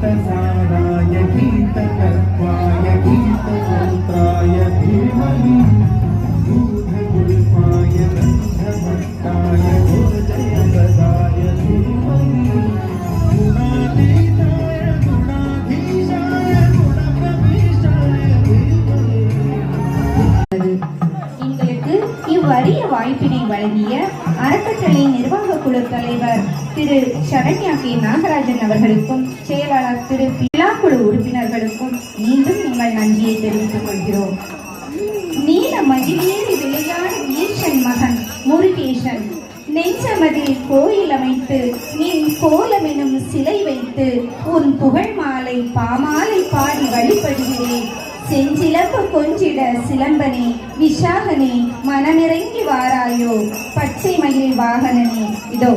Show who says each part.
Speaker 1: गीतसाराय गीततत्त्वाय गीतगोत्राय धीमहि दूधगुल्फाय गन्धभट्टाय गुरुजयप्रदाय धीमहि गुणातीताय गुणाधीशाय गुणप्रविशाय धीमहि.
Speaker 2: எங்களுக்கு இவ்வரிய வாய்ப்பினை வழங்கிய அறக்கட்டளை நிர்வாக குழு தலைவர் திரு சரண்யா கே நாகராஜன் அவர்களுக்கும் செயலாளர் திரு விழாக்குழு உறுப்பினர்களுக்கும் மீண்டும் எங்கள் நன்றியை தெரிவித்துக் கொள்கிறோம். நீல மகிழேறி விளையாட ஈசன் மகன் முருகேசன் நெஞ்சமதில் கோயில் அமைத்து நீ கோலம் எனும் சிலை வைத்து உன் புகழ் மாலை பாமாலை பாடி வழிபடுகிறேன். செஞ்சிலம்பு கொஞ்சிட சிலம்பனே விஷாகனே மனமிறங்கி வாராயோ பச்சை மயில் வாகனனே. இதோ